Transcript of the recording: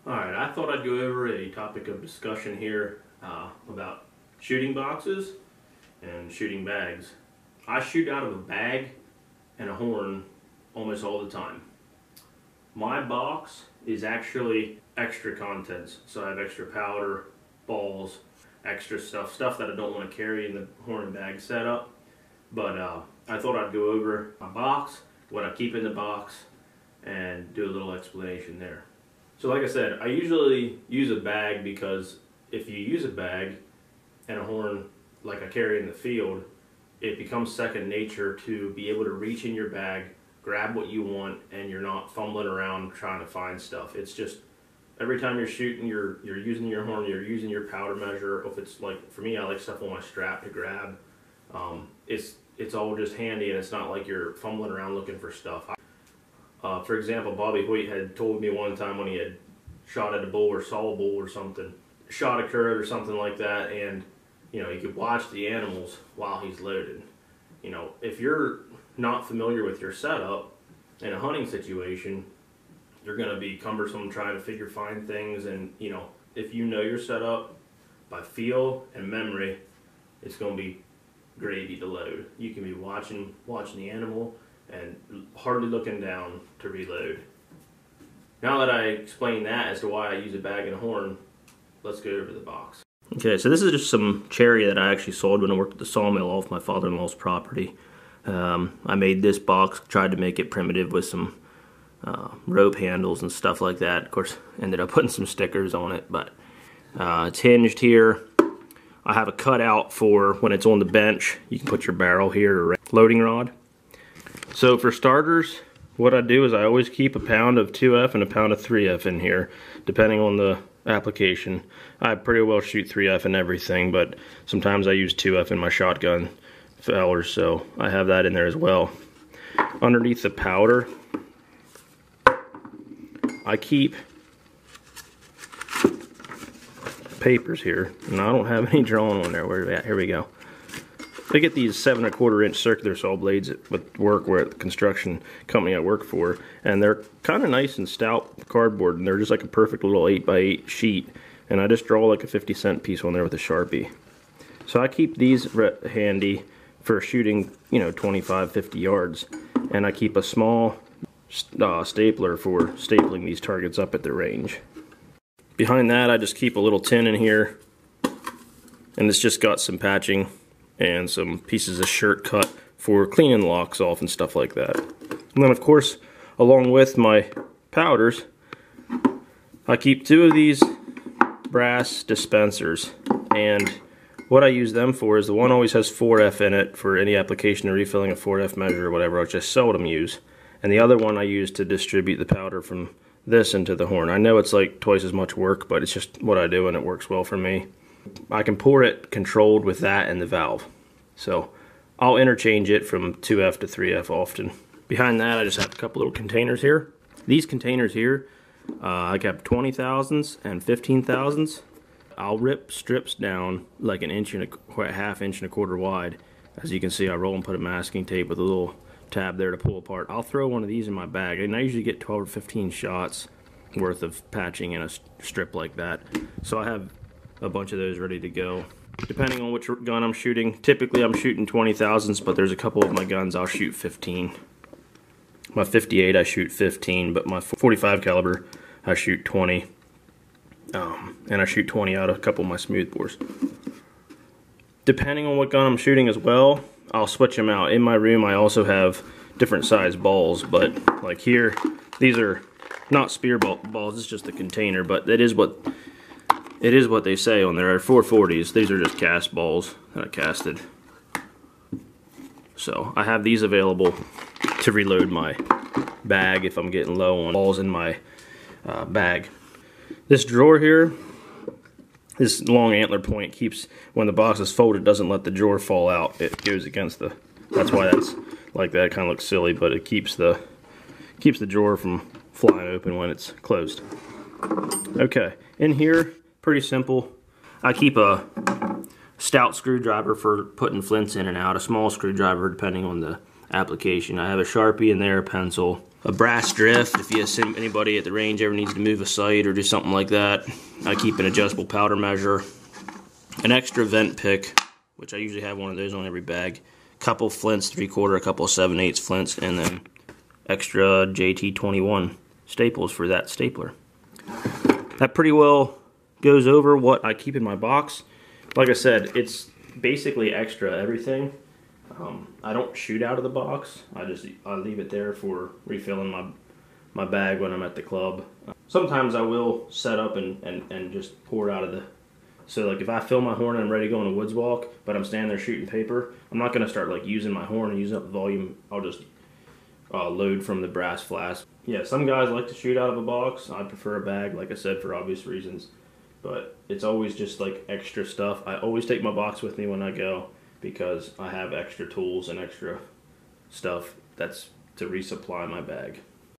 Alright, I thought I'd go over a topic of discussion here about shooting boxes and shooting bags. I shoot out of a bag and a horn almost all the time. My box is actually extra contents, so I have extra powder, balls, extra stuff that I don't want to carry in the horn and bag setup. But I thought I'd go over my box, what I keep in the box, and do a little explanation there. So like I said, I usually use a bag because if you use a bag and a horn like I carry in the field, it becomes second nature to be able to reach in your bag, grab what you want, and you're not fumbling around trying to find stuff. It's just every time you're shooting, you're using your horn, you're using your powder measure. If it's like, for me, I like stuff on my strap to grab. It's all just handy, and it's not like you're fumbling around looking for stuff. For example, Bobby Hoyt had told me one time when he had shot at a bull or saw a bull or something, shot occurred or something like that, and you know, you could watch the animals while he's loaded. You know, if you're not familiar with your setup in a hunting situation, you're going to be cumbersome trying to find things, and you know, if you know your setup by feel and memory, it's going to be gravy to load. You can be watching the animal and hardly looking down to reload. Now that I explained that as to why I use a bag and a horn, let's go over the box. Okay, so this is just some cherry that I actually sold when I worked at the sawmill off my father-in-law's property. I made this box, tried to make it primitive with some rope handles and stuff like that. Of course, ended up putting some stickers on it, but it's hinged here. I have a cutout for when it's on the bench. You can put your barrel here or loading rod. So for starters, what I do is I always keep a pound of 2F and a pound of 3F in here, depending on the application. I pretty well shoot 3F in everything, but sometimes I use 2F in my shotgun fellers, so I have that in there as well. Underneath the powder, I keep papers here, and I don't have any drawn on there. Where are they at? Here we go. I get these 7 1/4 inch circular saw blades at work, where at the construction company I work for, and they're kind of nice and stout cardboard, and they're just like a perfect little 8x8 sheet, and I just draw like a 50-cent piece on there with a Sharpie. So I keep these handy for shooting, you know, 25, 50 yards, and I keep a small stapler for stapling these targets up at the range. Behind that, I just keep a little tin in here, and it's just got some patching and some pieces of shirt cut for cleaning locks off and stuff like that. And then of course, along with my powders, I keep 2 of these brass dispensers, and what I use them for is the one always has 4F in it for any application or refilling a 4F measure or whatever, which I seldom use, and the other one I use to distribute the powder from this into the horn. I know it's like twice as much work, but it's just what I do and it works well for me. I can pour it controlled with that and the valve. So I'll interchange it from 2F to 3F often. Behind that, I just have a couple little containers here. These containers here, I got 20,000s and 15,000s. I'll rip strips down like an inch and a half inch and a quarter wide. As you can see, I roll and put a masking tape with a little tab there to pull apart. I'll throw one of these in my bag, and I usually get 12 or 15 shots worth of patching in a strip like that. So I have a bunch of those ready to go. Depending on which gun I'm shooting, typically I'm shooting 20,000s, but there's a couple of my guns I'll shoot 15. My 58 I shoot 15, but my 45 caliber I shoot 20. And I shoot 20 out of a couple of my smoothbores. Depending on what gun I'm shooting as well, I'll switch them out. In my room I also have different size balls, but like here, these are not spear balls, it's just a container, but it is what they say on there. 440s. These are just cast balls that I casted. So I have these available to reload my bag if I'm getting low on balls in my bag. This drawer here, this long antler point keeps, when the box is folded, doesn't let the drawer fall out. It goes against the, that's why that's like that. It kind of looks silly, but it keeps the drawer from flying open when it's closed. Okay, in here, pretty simple. I keep a stout screwdriver for putting flints in and out, a small screwdriver depending on the application. I have a Sharpie in there, a pencil, a brass drift if anybody at the range ever needs to move a sight or do something like that. I keep an adjustable powder measure, an extra vent pick, which I usually have one of those on every bag, couple flints, 3/4, a couple 7/8 flints, and then extra JT21 staples for that stapler. That pretty well goes over what I keep in my box. Like I said, it's basically extra everything. I don't shoot out of the box. I leave it there for refilling my bag when I'm at the club. Sometimes I will set up and just pour it out of the. So like if I fill my horn and I'm ready to go on a woods walk, but I'm standing there shooting paper, I'm not gonna start like using my horn and using up the volume. I'll just load from the brass flask. Yeah, some guys like to shoot out of a box. I prefer a bag, like I said, for obvious reasons. But it's always just like extra stuff. I always take my box with me when I go, because I have extra tools and extra stuff that's to resupply my bag.